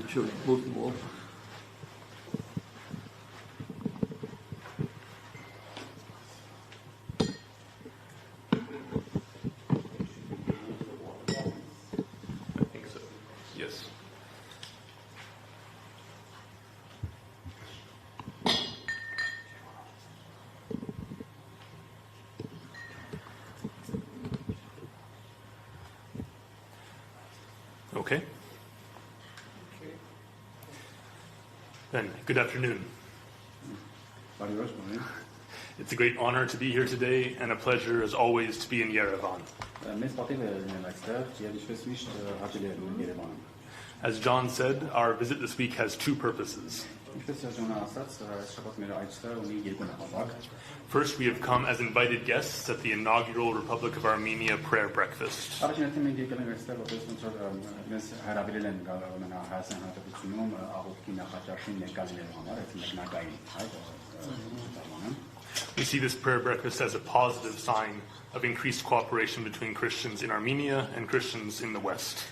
Sure, both more. I think so. Yes. Okay. Then, good afternoon. It's a great honor to be here today and a pleasure, as always, to be in Yerevan. As John said, our visit this week has two purposes. First, we have come as invited guests at the inaugural Republic of Armenia prayer breakfast. We see this prayer breakfast as a positive sign of increased cooperation between Christians in Armenia and Christians in the West.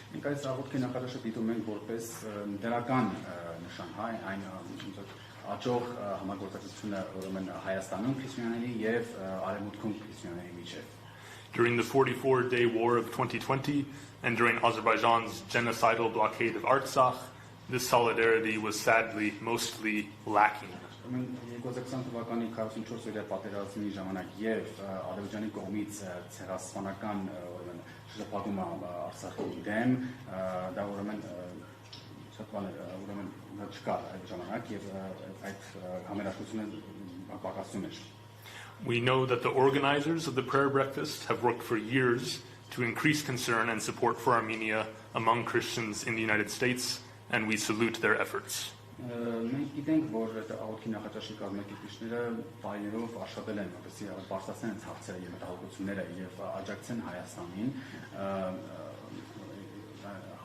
During the 44-day war of 2020 and during Azerbaijan's genocidal blockade of Artsakh, this solidarity was sadly mostly lacking. We know that the organizers of the prayer breakfast have worked for years to increase concern and support for Armenia among Christians in the United States, and we salute their efforts. Մենք գիտենք, որ աղոթքի նախաճաշի կազմակերպիչները վայրերով աշխատել են, որպեսզի բարձրացնեն ցավցերը եւ մտահոգությունները եւ աջակցեն Հայաստանին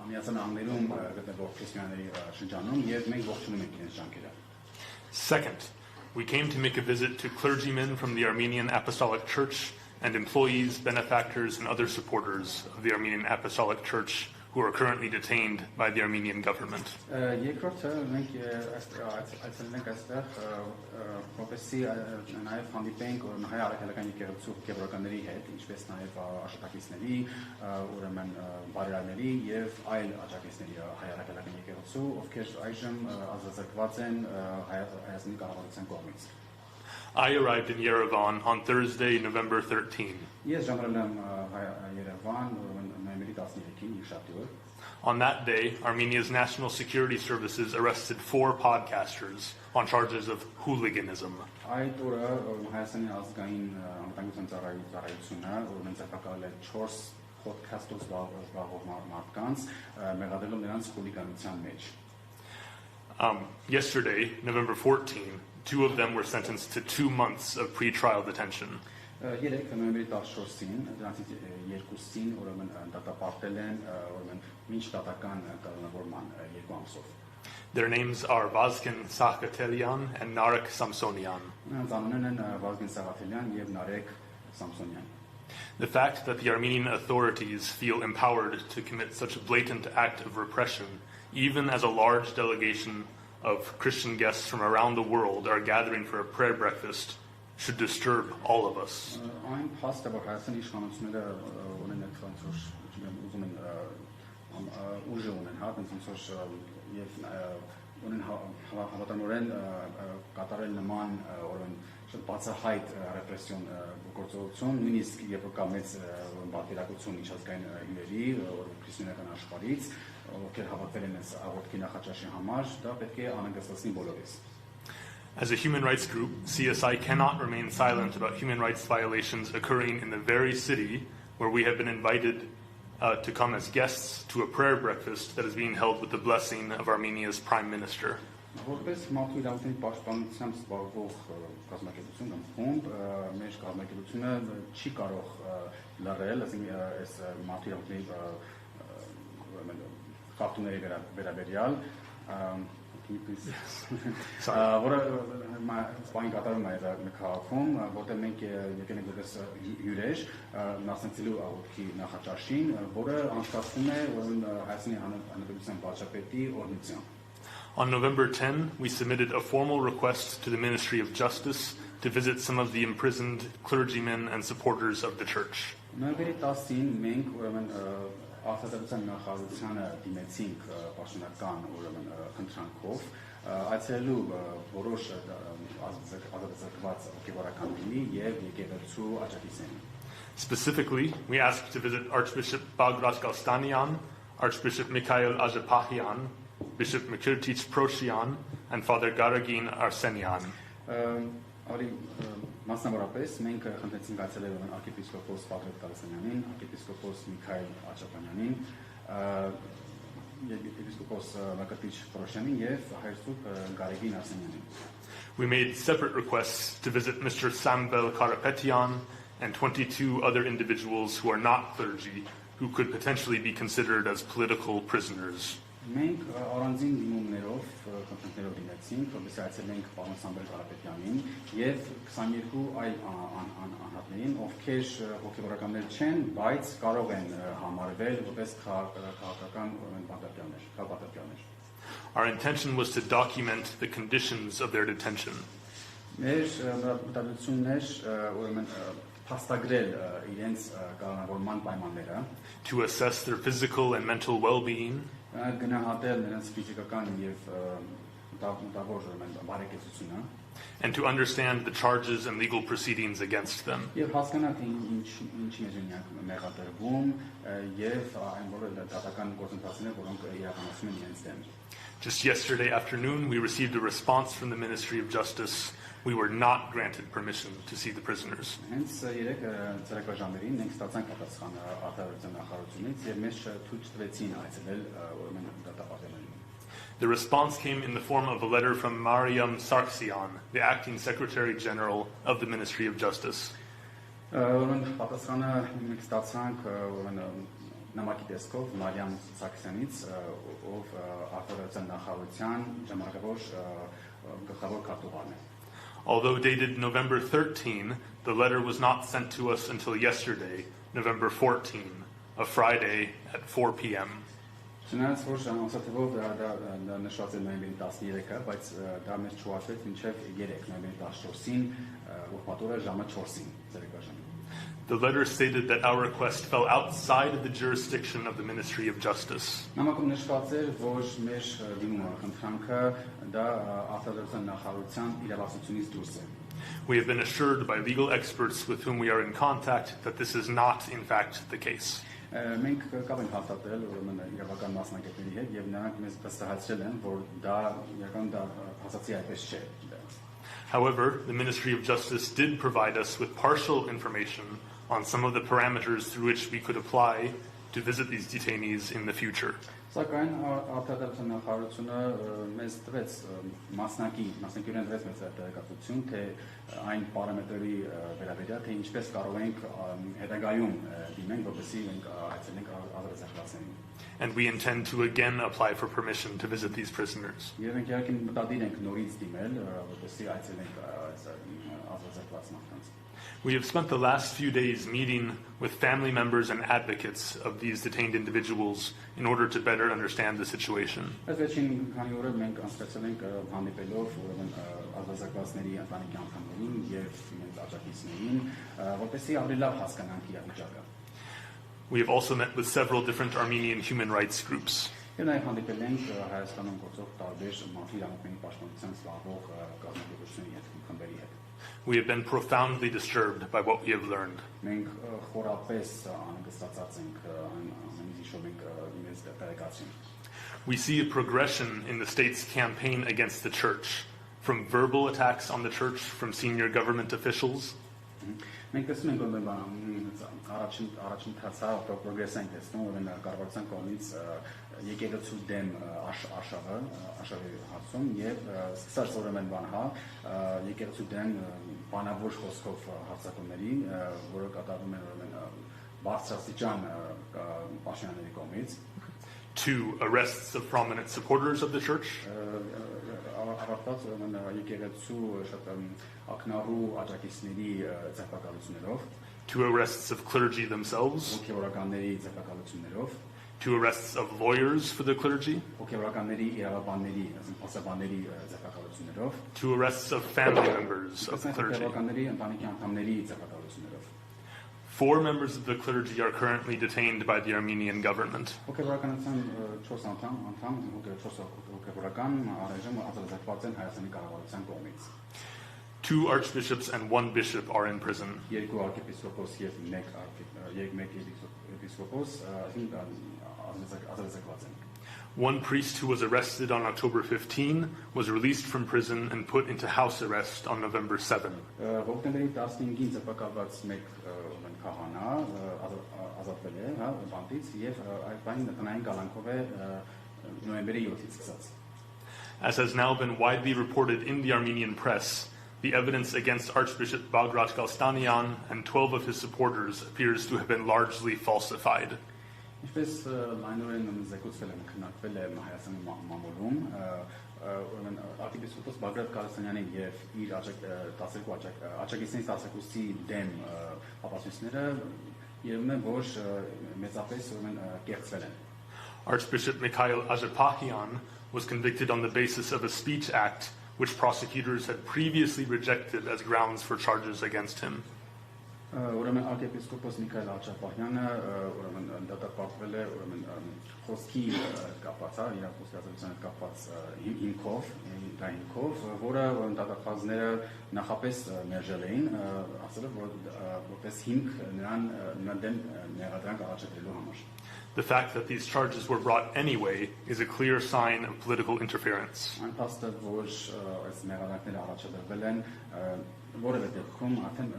Ամիացան անգլերում գտնվող քրիստոնյաների շրջանում եւ մենք ողջունում ենք իրենց ջանքերը. Second, we came to make a visit to clergymen from the Armenian Apostolic Church and employees, benefactors, and other supporters of the Armenian Apostolic Church who are currently detained by the Armenian government. Երկրորդը մենք այցելենք այստեղ որպեսզի նաև հանդիպենք հայ առաքելական եկեղեցու գեբրականների հետ, ինչպես նաև աշխատակիցների, ուրեմն բարերարների եւ այլ աջակիցների հայ առաքելական եկեղեցու, ովքեր այժմ ազատագրված են Հայաստանի կառավարության կողմից. I arrived in Yerevan on Thursday, November 13. Ես ժամանել եմ Երևան նոյեմբերի 13-ին շաբթի օր. On that day, Armenia's National Security Services arrested 4 podcasters on charges of hooliganism. Այդ օրը Հայաստանի ազգային անվտանգության ծառայությունը ուրեմն ձեռնարկել է 4 podcast-ով զբաղվող մարդկանց մեղադրելով նրանց խուլիգանության մեջ. Yesterday, November 14, 2 of them were sentenced to 2 months of pre-trial detention. Երեք նոյեմբերի 14-ին դրանցից երկուսին ուրեմն դատապարտել են ուրեմն մինչ դատական կալանավորման 2 ամսով. Their names are Vazgen Sakhatelyan and Narek Samsonyan. Նրանց անուններն են Վազգեն Սաղաթելյան եւ Նարեկ Սամսոնյան. The fact that the Armenian authorities feel empowered to commit such a blatant act of repression, even as a large delegation of Christian guests from around the world are gathering for a prayer breakfast, should disturb all of us. Այն փաստը, որ Հայաստանի իշխանությունները ունեն այդքան ուզում են ուժ ունեն, հա, ոնց որ եւ ունեն հավատարմորեն կատարել նման ուրեմն շատ բացահայտ ռեպրեսիոն գործողություն, նույնիսկ երբ կա մեծ բացերակցություն միջազգային հյուրերի, քրիստոնեական աշխարհից, ովքեր հավատվել են այս աղոթքի նախաճաշի համար, դա պետք է անհանգստացնի բոլորիս. As a human rights group, CSI cannot remain silent about human rights violations occurring in the very city where we have been invited to come as guests to a prayer breakfast that is being held with the blessing of Armenia's Prime Minister. Որպես մարդու իրավունքների պաշտպանությամբ զբաղվող կազմակերպություն կամ խումբ, մեր կազմակերպությունը չի կարող լռել այս մարդու իրավունքների խախտումների վերաբերյալ Can you please? Sorry. Որը սպայն կատարում է այդ քաղաքում, որտեղ մենք եկել ենք որպես հյուրեր մասնակցելու աղոթքի նախաճաշին, որը անցկացվում է Հայաստանի Հանրապետության վարչապետի օրհնությամբ։ On November 10, we submitted a formal request to the Ministry of Justice to visit some of the imprisoned clergymen and supporters of the church. Նոյեմբերի 10-ին մենք ուրեմն Արտադրության նախարարությանը դիմեցինք պաշտոնական ուրեմն խնդրանքով այցելելու որոշ ազատազրկված հոգևորականների եւ եկեղեցու աջակիցներին։ Specifically, we asked to visit Archbishop Bagrat Galstanian, Archbishop Mikhail Azepahian, Bishop Mikirtich Proshian, and Father Garagin Arsenian. Արի մասնավորապես մենք խնդրեցինք այցելել arczepiskopos Պատրետ Կարասանյանին, arczepiskopos Միքայել Աչապանյանին, episkopos Mikirtich Proshianin եւ հայրսուկ Գարեգին Արսենյանին։ We made separate requests to visit Mr. Samvel Karapetian and 22 other individuals who are not clergy, who could potentially be considered as political prisoners. Մենք առանձին դիմումներով խնդիրներով դիմեցինք, որպես այցելենք պարոն Սամվել Կարապետյանին եւ 22 այլ անհատներին, ովքեր հոգեվորականներ չեն, բայց կարող են համարվել որպես քաղաքական պատասխանատվներ։ Our intention was to document the conditions of their detention. Մեր մտադրությունն էր ուրեմն փաստագրել իրենց կառավարման պայմանները, to assess their physical and mental well-being, գնահատել նրանց ֆիզիկական եւ մտավոր բարեկեցությունը, and to understand the charges and legal proceedings against them. եւ հասկանալ թե ինչի է մեղադրվում եւ այն բոլոր դատական գործընթացները, որոնք իրականացում են իրենց դեմ։ Just yesterday afternoon, we received a response from the Ministry of Justice. We were not granted permission to see the prisoners. Հենց երեք ծրագրաժամերին մենք ստացանք պատասխան արտադրության նախարարությունից եւ մեզ թույլ տվեցին այցելել ուրեմն դատապարտելին։ The response came in the form of a letter from Mariam Sargsyan, the acting Secretary General of the Ministry of Justice. Ուրեմն պատասխանը մենք ստացանք ուրեմն նամակի տեսքով Մարիամ Սարգսյանից, ով արտադրության նախարարության ժամանակավոր գլխավոր քարտուղարն է։ Although dated November 13, the letter was not sent to us until yesterday, November 14, a Friday at 4 p.m. Չնայած որ ամսաթվով դա նշված է նոյեմբերի 13-ը, բայց դա մեզ չուղարկվեց մինչև 3 նոյեմբերի 14-ին, ուրբաթ օրը ժամը 4-ին ծրագրաժամին։ The letter stated that our request fell outside of the jurisdiction of the Ministry of Justice. Նամակում նշված էր, որ մեր դիմումը խնդրանքը դա արտադրության նախարարության իրավասությունից դուրս է։ We have been assured by legal experts with whom we are in contact that this is not, in fact, the case. Մենք կապ ենք հաստատել ուրեմն իրավական մասնագետների հետ եւ նրանք մեզ վստահեցրել են, որ դա իրական դա հասացի այդպես չէ։ However, the Ministry of Justice did provide us with partial information on some of the parameters through which we could apply to visit these detainees in the future. Սակայն արտադրության նախարարությունը մեզ տվեց մասնակիորեն տվեց մեզ տեղեկատվություն, թե այն պարամետրերի վերաբերյալ, թե ինչպես կարող ենք հետագայում դիմենք, որպեսզի մենք այցելենք ազատազրկվածներին։ And we intend to again apply for permission to visit these prisoners. Եվ մենք իհարկե մտադիր ենք նորից դիմել, որպեսզի այցելենք ազատազրկված մարդկանց։ We have spent the last few days meeting with family members and advocates of these detained individuals in order to better understand the situation. Վերջին քանի օրը մենք անցկացրել ենք հանդիպելով ուրեմն ազատազրկվածների ընտանիքի անդամներին եւ իրենց աջակիցներին, որպեսզի ավելի լավ հասկանանք իրավիճակը։ We have also met with several different Armenian human rights groups. Եվ նաև հանդիպել ենք Հայաստանում գործող տարբեր մարդու իրավունքների պաշտպանության զբաղվող կազմակերպությունների հետ, խմբերի հետ։ We have been profoundly disturbed by what we have learned. Մենք խորապես անգստացած ենք ամենից ինչ մենք իրենց տեղեկացրին։ We see a progression in the state's campaign against the church, from verbal attacks on the church from senior government officials, Մենք տեսնում ենք, որ առաջին պրոգրես ենք տեսնում, որ կառավարության կողմից եկեղեցու դեմ արշավի հարցում եւ սկսած ուրեմն եկեղեցու դեմ բանավոր խոսքով հարձակումների, որը կատարվում են ուրեմն բարձրաստիճան պաշտոնյաների կողմից, to arrests of prominent supporters of the church, ավարտած ուրեմն եկեղեցու շատ ակնառու աջակիցների ձերբակալություններով, 2 arrests of clergy themselves, հոգևորականների ձերբակալություններով, 2 arrests of lawyers for the clergy, հոգևորականների իրավաբանների, ասպասաբանների ձերբակալություններով, 2 arrests of family members of այսպես clergy. հոգևորականների ընտանիքի անդամների ձերբակալություններով, 4 members of the clergy are currently detained by the Armenian government. հոգևորականության 4 անդամ հոգևորական առայժմ արձակված են Հայաստանի կառավարության կողմից։ 2 archbishops and 1 bishop are in prison. Երկու arczepiskopos եւ մեկ եպիսկոպոս արձակված են։ 1 priest who was arrested on October 15 was released from prison and put into house arrest on November 7. Հոկտեմբերի 15-ին ձերբակալված մեկ քահանա ազատվել է, հա, բանտից եւ այդ բանի տնային կալանքով է նոյեմբերի 7-ից սկսած։ As has now been widely reported in the Armenian press, the evidence against Archbishop Bagrat Galstanian and 12 of his supporters appears to have been largely falsified. Ինչպես լայնորեն զեկուցվել է քննարկվել է Հայաստանի մամուլում, ուրեմն arczepiskopos Bagrat Galstaniani եւ իր 12 աջակիցներից 12-ի դեմ ապացույցները երևում է որ մեծապես ուրեմն կեղծվել են։ Archbishop Mikhail Azepahian was convicted on the basis of a speech act which prosecutors had previously rejected as grounds for charges against him. Ուրեմն arczepiskopos Mikhail Azepahian-ը ուրեմն դատապարտվել է ուրեմն խոսքի կապված, իր խոսքի ազատության հետ կապված հիմքով, որը դատախազները նախապես մերժել էին, ասելով որ որպես հիմք նրան դեմ մեղադրանք առաջադրելու համար։ The fact that these charges were brought anyway is a clear sign of political interference. Այն փաստը որ այս մեղադրանքները առաջադրվել են որևէ դեպքում արդեն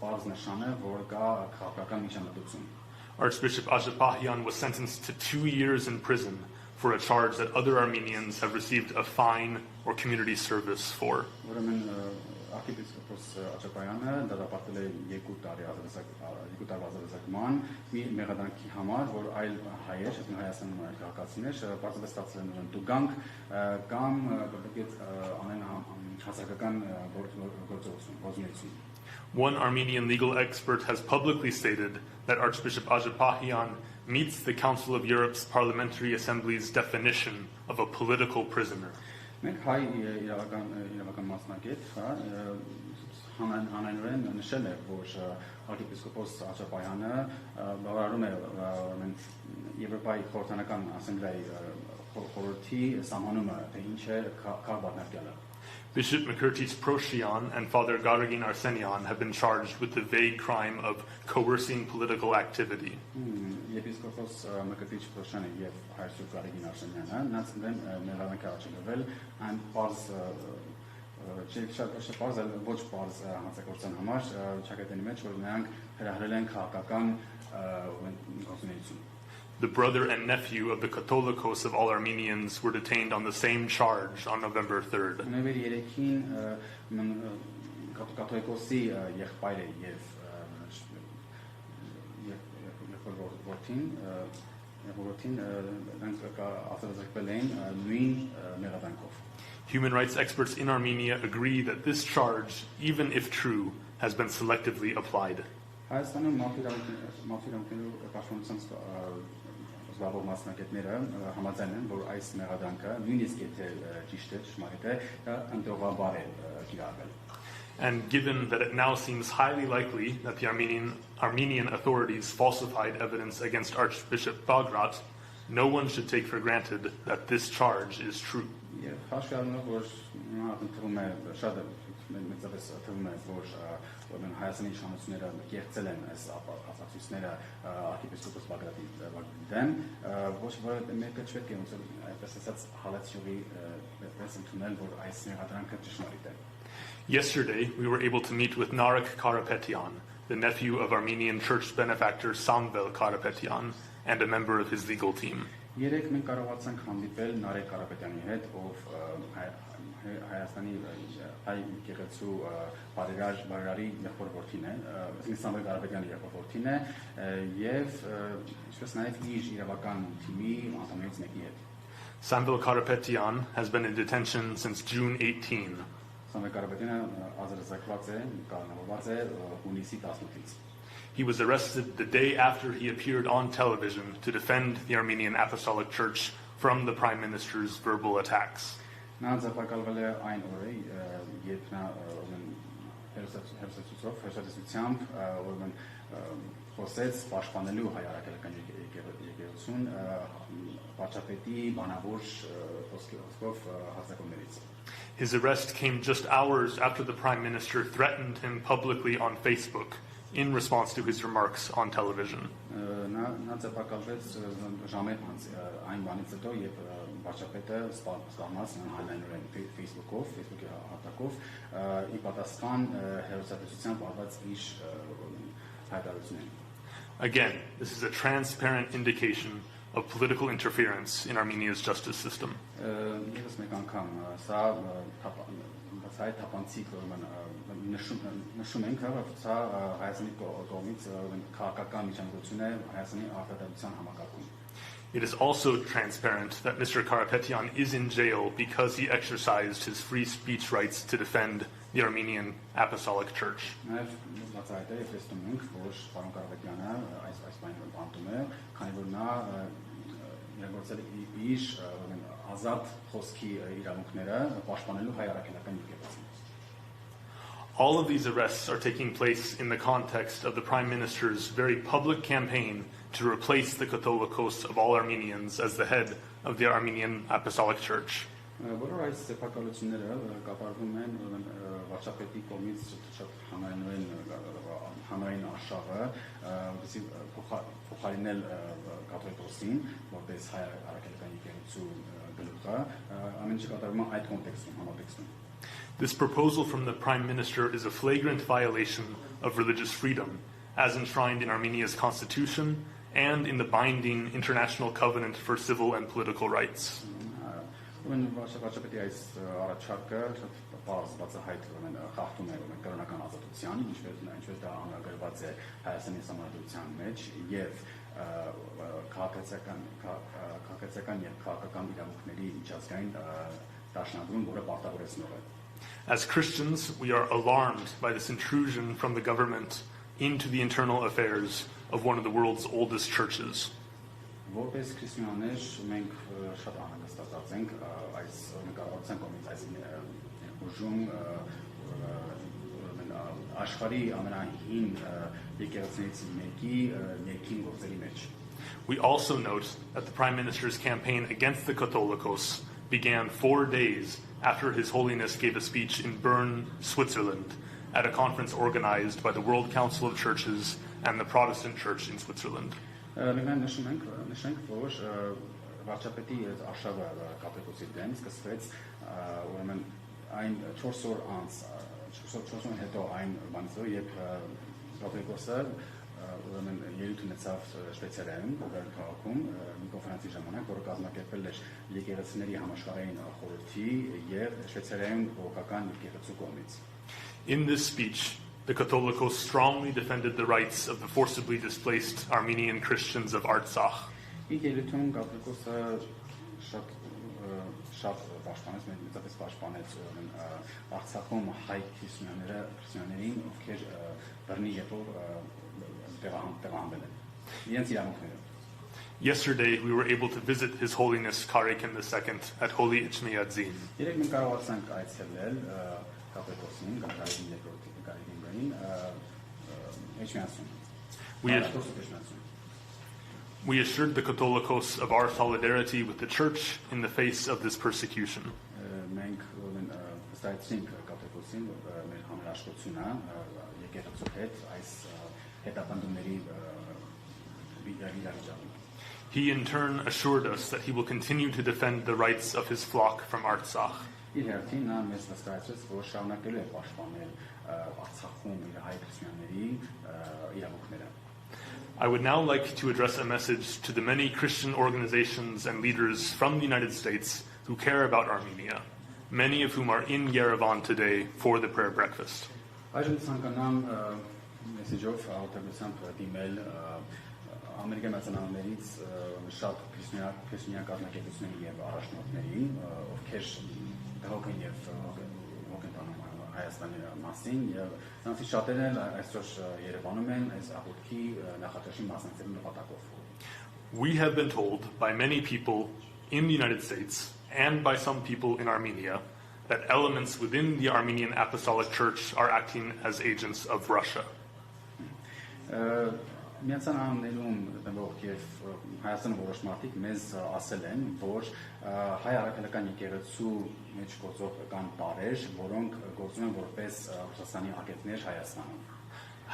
բարձ նշան է որ կա քաղաքական միջամտություն։ Archbishop Azepahian was sentenced to 2 years in prison for a charge that other Armenians have received a fine or community service for. Ուրեմն arczepiskopos Azepahian-ը դատապարտվել է 2 տարվա ազատազրկման մի մեղադրանքի համար, որ այլ հայեր, Հայաստանում այլ քաղաքացիներ պարզապես ստացել են տուգանք կամ անեն հասարակական գործունեություն։ One Armenian legal expert has publicly stated that Archbishop Azepahian meets the Council of Europe's Parliamentary Assembly's definition of a political prisoner. Մենք հայ իրավական մասնակից, հանրային նշել է, որ arczepiskopos Azepahian-ը բավարարում է Եվրոպայի խորհրդանական ասամբլեայի խորհրդի սահմանումը, թե ինչ է քաղաքացիական։ Bishop Mikirtis Proshian and Father Garagin Arsenian have been charged with the vague crime of coercing political activity. Եպիսկոպոս Mikirtis Proshian-ը եւ Հայր Garagin Arsenian-ը նրանց դեմ մեղադրանք առաջադրվել այն բարձ ոչ բարձ հանցագործության համար ճակատների մեջ որ նրանք հրահրել են քաղաքական գործունեություն։ The brother and nephew of the Catholicos of all Armenians were detained on the same charge on November 3rd. Նոյեմբերի 3-ին կաթոլիկոսի եղբայրը եւ որդին արձակվել էին նույն մեղադրանքով։ Human rights experts in Armenia agree that this charge, even if true, has been selectively applied. Հայաստանում մարտիրամքերու պաշտպանության զբաղվող մասնակիցները համաձայն են, որ այս մեղադրանքը նույնիսկ եթե ճիշտ է, ճշմարիտ է, ընդդողաբար է կիրառվել։ And given that it now seems highly likely that the Armenian authorities falsified evidence against Archbishop Bagrat, no one should take for granted that this charge is true. Հայաստանի իշխանությունները կեղծել են այս ապացույցները arczepiskopos Bagrat-ի դեմ, ոչ որևէ մեկը չպետք է այդպես ասած հալածյուրի պես ընդունել, որ այս մեղադրանքը ճշմարիտ է։ Yesterday, we were able to meet with Narek Karapetyan, the nephew of Armenian church benefactor Samvel Karapetyan, and a member of his legal team. Երեք մենք կարողացանք հանդիպել Նարեկ Կարապետյանի հետ, ով Հայաստանի հայ եկեղեցու բարերարի եղբոր որդին է, Սամվել Կարապետյանի եղբոր որդին է, եւ ինչպես նաեւ իր իրավական թիմի անդամներից մեկի հետ։ Samvel Karapetyan has been in detention since June 18. Սամվել Կարապետյանը ազատազրկված է, կազմավորված է հունիսի 18-ից։ He was arrested the day after he appeared on television to defend the Armenian Apostolic Church from the Prime Minister's verbal attacks. Նա ձերբակալվել է այն օրը, երբ նա հերոսացությամբ ուրեմն խոսեց պաշտպանելու հայ առաքելական եկեղեցուն վարչապետի բանավոր խոսքով հարձակումներից։ His arrest came just hours after the Prime Minister threatened him publicly on Facebook in response to his remarks on television. Նա ձերբակալվեց ժամեր անց այն բանից հետո, երբ վարչապետը սպառնաց հանրայնորեն Facebook-ի հատակով ի պատասխան հերոսատեսությամբ արված իր հայտարարություններին։ Again, this is a transparent indication of political interference in Armenia's justice system. Եվս մեկ անգամ սա թափանցիկ նշում ենք, սա Հայաստանի կողմից քաղաքական միջամտություն է Հայաստանի արտադրության համակարգում։ It is also transparent that Mr. Karapetyan is in jail because he exercised his free speech rights to defend the Armenian Apostolic Church. Նաև բացահայտ է, եւ տեսնում ենք, որ պարոն Կարապետյանը այս բանը բանտում է, քանի որ նա իրագործել է իր ազատ խոսքի իրավունքները պաշտպանելու հայ առաքելական եկեղեցին։ All of these arrests are taking place in the context of the Prime Minister's very public campaign to replace the Catholicos of all Armenians as the head of the Armenian Apostolic Church. Բոլոր այս սեփականությունները կատարվում են վարչապետի կողմից շատ հանրային արշավը, որպեսզի փոխարինել կաթողիկոսին, որպես հայ առաքելական եկեղեցու գլուխը, ամեն ինչ կատարվում է այդ կոնտեքստում, համատեքստում։ This proposal from the Prime Minister is a flagrant violation of religious freedom, as enshrined in Armenia's constitution and in the binding International Covenant for Civil and Political Rights. When վարչապետի այս առաջարկը շատ բարձ բացահայտ խախտում է կրոնական ազատության, ինչպես դա անարգված է Հայաստանի Սահմանադրության մեջ եւ քաղաքացիական եւ քաղաքական իրավունքների միջազգային դաշնագրում, որը պարտավորեցնող է։ As Christians, we are alarmed by this intrusion from the government into the internal affairs of one of the world's oldest churches. Որպես քրիստոնյաներ մենք շատ անհանգստացած ենք այս նկարահանության կողմից այս ուժում աշխարհի ամենահին եկեղեցիներից մեկի ներքին գործերի մեջ։ We also note that the Prime Minister's campaign against the Catholicos began 4 days after His Holiness gave a speech in Bern, Switzerland, at a conference organized by the World Council of Churches and the Protestant Church in Switzerland. Մենք նշենք, որ վարչապետի արշավը կաթողիկոսի դեմ սկսվեց ուրեմն այն 4 օր անց, 4 օր հետո այն բանից, երբ կաթողիկոսը ուրեմն ելույթ ունեցավ Շվեյցարիայում, քաղաքում, մի կոնֆերանսի ժամանակ, որը կազմակերպվել էր եկեղեցիների համաշխարհային խորհրդի եւ Շվեյցարիայում բողոքական եկեղեցու կողմից։ In this speech, the Catholicos strongly defended the rights of the forcibly displaced Armenian Christians of Artsakh. Իր ելույթում կաթողիկոսը շատ պաշտպանեց, մեծապես պաշտպանեց Արցախում հայ քրիստոնյաներին, ովքեր բռնի ետով տեղահանվել են, իրենց իրավունքները։ Yesterday, we were able to visit His Holiness Karekin II at Holy Ichmiadzin. Երեք մենք կարողացանք այցելել կաթողիկոսին, Կարեգին II-ին, Էջմիածուն։ We assured the Catholicos of our solidarity with the Church in the face of this persecution. Մենք վստահեցինք կաթողիկոսին մեր համերաշխությունը եկեղեցու հետ այս հետապնդումների իրավիճակում։ He in turn assured us that he will continue to defend the rights of his flock from Artsakh. Իր հերթին նա մեզ վստահեցրեց, որ շարունակելու է պաշտպանել Արցախում իր հայ քրիստոնյաների իրավունքները։ I would now like to address a message to the many Christian organizations and leaders from the United States who care about Armenia, many of whom are in Yerevan today for the prayer breakfast. Այժմ ցանկանամ մեսեջով արտադրությամբ դիմել ամերիկյան մեծանալներից շատ քրիստոնյա կազմակերպությունների եւ առաջնորդների, ովքեր հոգին եւ հոգին տանում Հայաստանի մասին եւ նրանցից շատերն էլ այսօր Երևանում են այս աղոթքի նախաճաշին մասնակցելու նպատակով. We have been told by many people in the United States and by some people in Armenia that elements within the Armenian Apostolic Church are acting as agents of Russia. Միացան Նահանգներում գտնվող եւ Հայաստանի որոշ մարդիկ մեզ ասել են, որ հայ առաքելական եկեղեցու մեջ գործող կան տարեր, որոնք գործում են որպես Ռուսաստանի ագենտներ Հայաստանում.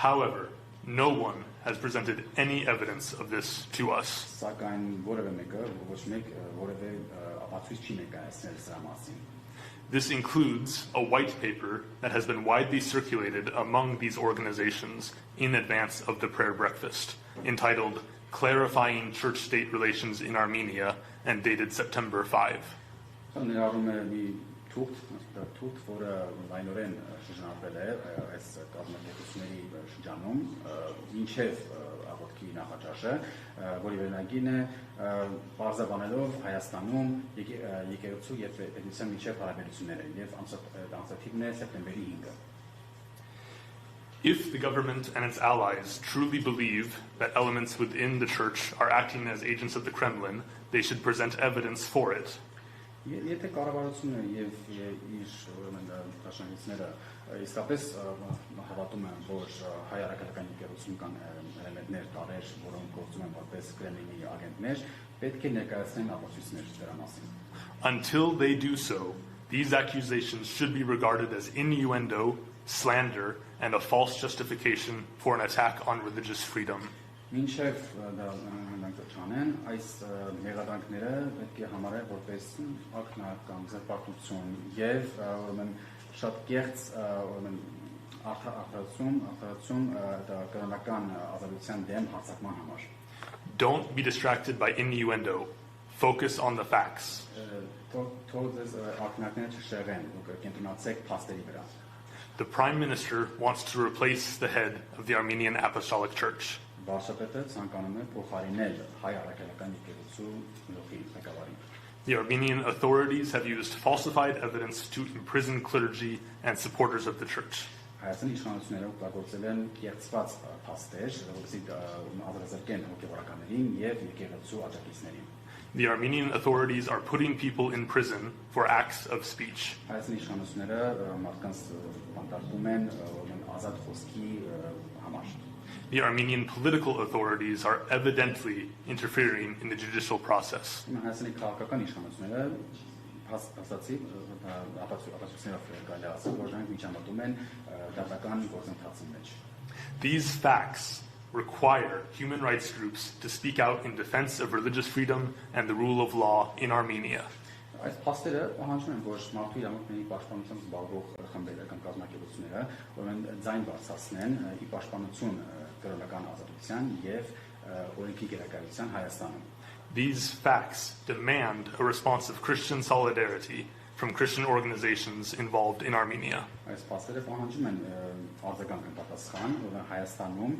However, no one has presented any evidence of this to us. Սակայն որևէ մեկը ոչ մեկ որևէ ապացույց չի ներկայացնել սրա մասին. This includes a white paper that has been widely circulated among these organizations in advance of the prayer breakfast, entitled Clarifying Church-State Relations in Armenia and dated September 5. Ներառում է մի թուղթ, որը լայնորեն շրջանառվել է այս կազմակերպությունների շրջանում, ինչև աղոթքի նախաճաշը, որի վերնագիրն է բարձրաբանելով Հայաստանում եկեղեցու եւ պետության միջև հարաբերությունները եւ ամսաթիվն է սեպտեմբերի 5-ը. If the government and its allies truly believe that elements within the church are acting as agents of the Kremlin, they should present evidence for it. Եթե կառավարությունը եւ իր դաշնակիցները իսկապես հավատում են, որ հայ առաքելական եկեղեցում կան էլեմենտներ, տարեր, որոնք գործում են որպես Կրեմլինի ագենտներ, պետք է ներկայացնեն ապացույցներ դրա մասին. Until they do so, these accusations should be regarded as innuendo, slander, and a false justification for an attack on religious freedom. Մինչև դա չանեն, այս մեղադրանքները պետք է համարել որպես ակնական զրպարտություն եւ շատ կեղծ արտահայտություն կրոնական ազատության դեմ հարձակման համար. Don't be distracted by innuendo. Focus on the facts. The Prime Minister wants to replace the head of the Armenian Apostolic Church. The Armenian authorities have used falsified evidence to imprison clergy and supporters of the church. The Armenian authorities are putting people in prison for acts of speech. The Armenian political authorities are evidently interfering in the judicial process. These facts require human rights groups to speak out in defense of religious freedom and the rule of law in Armenia. Այս փաստերը պահանջում են, որ մարդու իրավունքների պաշտպանությամբ զբաղվող խմբերը կամ կազմակերպությունները ուրեմն ձայն բարձրացնեն ի պաշտպանություն կրոնական ազատության եւ օրենքի գերակայության Հայաստանում. These facts demand a response of Christian solidarity from Christian organizations involved in Armenia. Այս փաստերը պահանջում են արձագանք պատասխան, որ Հայաստանում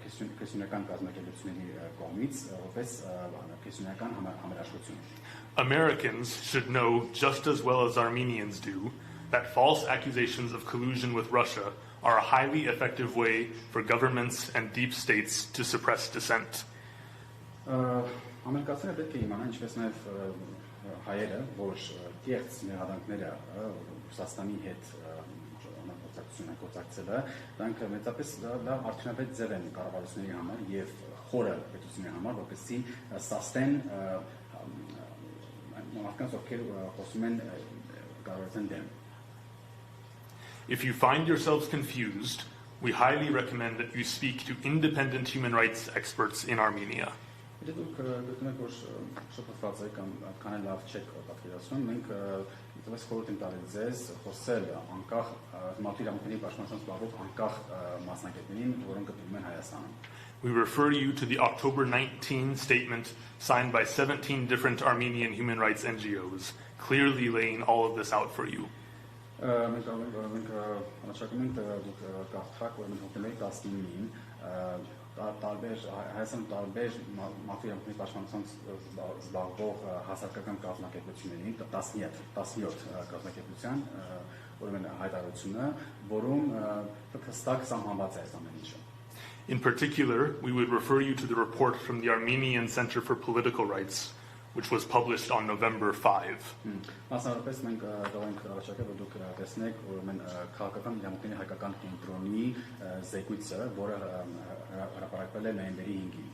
քրիստոնեական կազմակերպությունների կողմից որպես քրիստոնեական համերաշխություն. Americans should know just as well as Armenians do that false accusations of collusion with Russia are a highly effective way for governments and deep states to suppress dissent. Ամերիկացիները պետք է իմանան, ինչպես նաև հայերը, որ կեղծ մեղադրանքները Ռուսաստանի հետ գործակցելը, դրանք մեծապես լավ արդյունավետ ձև են կառավարությունների համար եւ խորը պետությունների համար, որպեսզի սաստեն մարդկանց, ովքեր խոսում են կառավարության դեմ. If you find yourselves confused, we highly recommend that you speak to independent human rights experts in Armenia. Եթե դուք գտնում եք, որ շփոթված եք կամ այդքան լավ չեք պատկերացնում, մենք դեռս խորհուրդ ենք տալիս ձեզ խոսել անկախ մարդու իրավունքների պաշտպանության զբաղվող անկախ մասնագետներին, որոնք գտնվում են Հայաստանում. We refer you to the October 19 statement signed by 17 different Armenian human rights NGOs, clearly laying all of this out for you. Մենք անաչակում ենք դուք կարդաք, որ մենք հոգնել եք 19-ին տարբեր հայաստան տարբեր մատուրանների պաշտպանությամբ զբաղվող հասարակական կազմակերպություններին 17 կազմակերպության ուրեմն հայտարարությունը, որում հստակ սահմանված է այս ամեն ինչը։ In particular, we would refer you to the report from the Armenian Center for Political Rights, which was published on November 5. Մասնավորապես մենք դրանք առաջարկել որ դուք տեսնեք ուրեմն քաղաքական իրավունքների հայկական կենտրոնի զեկույցը, որը հրապարակվել է նոյեմբերի 5-ին։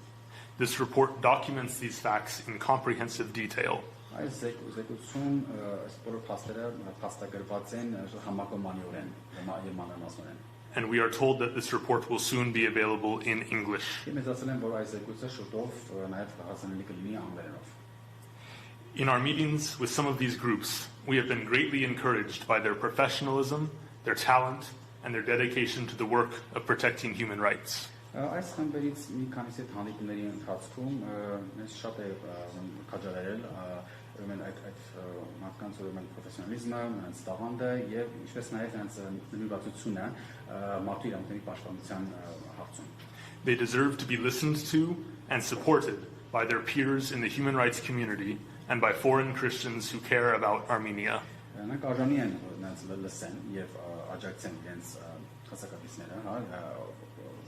This report documents these facts in comprehensive detail. Այս զեկույցում այս բոլոր փաստերը փաստագրված են համակոմանիորեն, մանրամասնորեն։ And we are told that this report will soon be available in English. Մեզ ասել են, որ այս զեկույցը շուտով նաև հասանելի կլինի անգլերենով։ In our meetings with some of these groups, we have been greatly encouraged by their professionalism, their talent, and their dedication to the work of protecting human rights. Այս խմբերից մի քանիսի հանդիպումների ընթացքում մեզ շատ է քաջալերել ուրեմն այդ մարդկանց ուրեմն պրոֆեսիոնալիզմը, նրանց տաղանդը եւ ինչպես նաեւ նրանց նվիրվածությունը մարդու իրավունքների պաշտպանության հարցում։ They deserve to be listened to and supported by their peers in the human rights community and by foreign Christians who care about Armenia. Նրանք արժանի են նրանց լսեն եւ աջակցեն իրենց հասարակությունները, հա,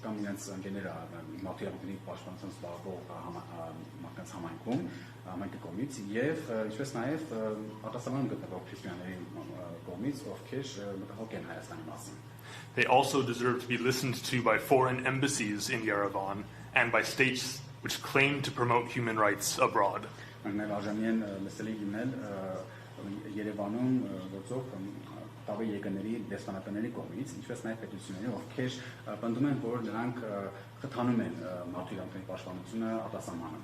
կամ իրենց ընկերները մարդու իրավունքների պաշտպանության զբաղվող մարդկանց համայնքի կողմից եւ ինչպես նաեւ արտասահման գտնվող քրիստոնյաների կողմից, ովքեր մտահոգ են Հայաստանի մասին։ They also deserve to be listened to by foreign embassies in Yerevan and by states which claim to promote human rights abroad. Նրանք արժանի են լսելի լինել Երևանում գործող տավե եկների դեսպանատների կողմից, ինչպես նաև պետությունների, ովքեր պնդում են, որ նրանք խթանում են մարդու իրավունքների պաշտպանությունը արտասահմանը։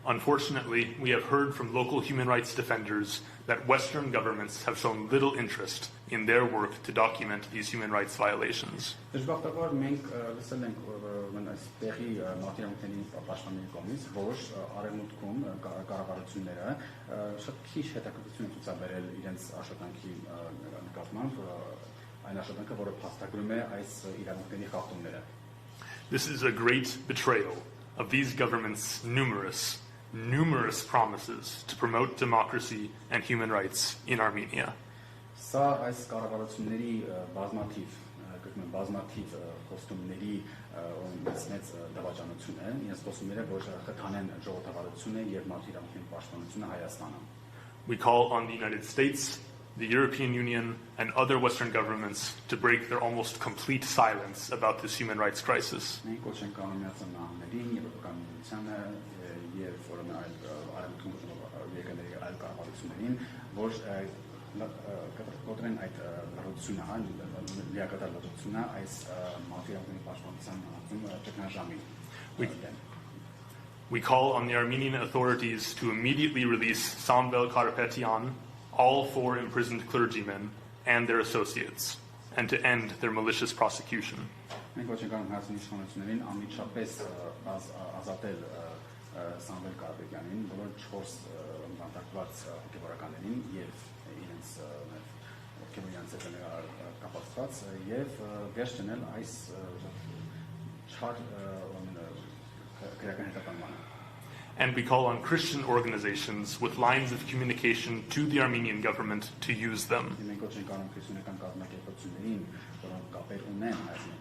Unfortunately, we have heard from local human rights defenders that Western governments have shown little interest in their work to document these human rights violations. Դժբախտաբար մենք լսել ենք այս տեղի մարդու իրավունքների պաշտպանների կողմից, որ արևմուտքում կառավարությունները շատ քիչ հետաքրքրություն են ցուցաբերել իրենց աշխատանքի նկատմամբ, այն աշխատանքը, որը փաստագրում է այս իրավունքների խախտումները։ This is a great betrayal of these governments' numerous promises to promote democracy and human rights in Armenia. Սա այս կառավարությունների բազմաթիվ խոստումների մեծ դավաճանություն է, իրենց խոստումները, որ խթանեն ժողովրդավարությունը եւ մարդու իրավունքների պաշտպանությունը Հայաստանում։ We call on the United States, the European Union, and other Western governments to break their almost complete silence about this human rights crisis. Մենք կոչ ենք անում Միացյալ Նահանգներին, Եվրոպական միությանը եւ ուրեմն արևմուտքում եկների այլ կառավարություններին, որ կոտրեն այդ լրացությունը, լիակատար լրացումը այս մարդու իրավունքների պաշտպանության հարցում ճգնաժամի։ We call on the Armenian authorities to immediately release Samvel Karapetyan, all 4 imprisoned clergymen, and their associates, and to end their malicious prosecution. Մենք ոչ ենք անում հայաստանի իշխանություններին անմիջապես ազատել Սամվել Կարապետյանին, բոլոր 4 բանտարկված հոգևորականներին եւ իրենց հոգևորյանց հետ կապացված եւ վերջ դնել այս չար քրեական հետապնդմանը։ And we call on Christian organizations with lines of communication to the Armenian government to use them. Մենք ոչ ենք անում քրիստոնեական կազմակերպություններին, որոնք կապեր ունեն հայաստանի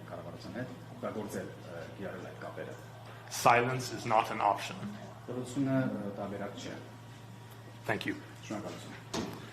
կառավարության հետ, օգտագործել իրար այդ կապերը։ Silence is not an option. Լրացումը տարբերակ չէ։ Thank you. Շնորհակալություն։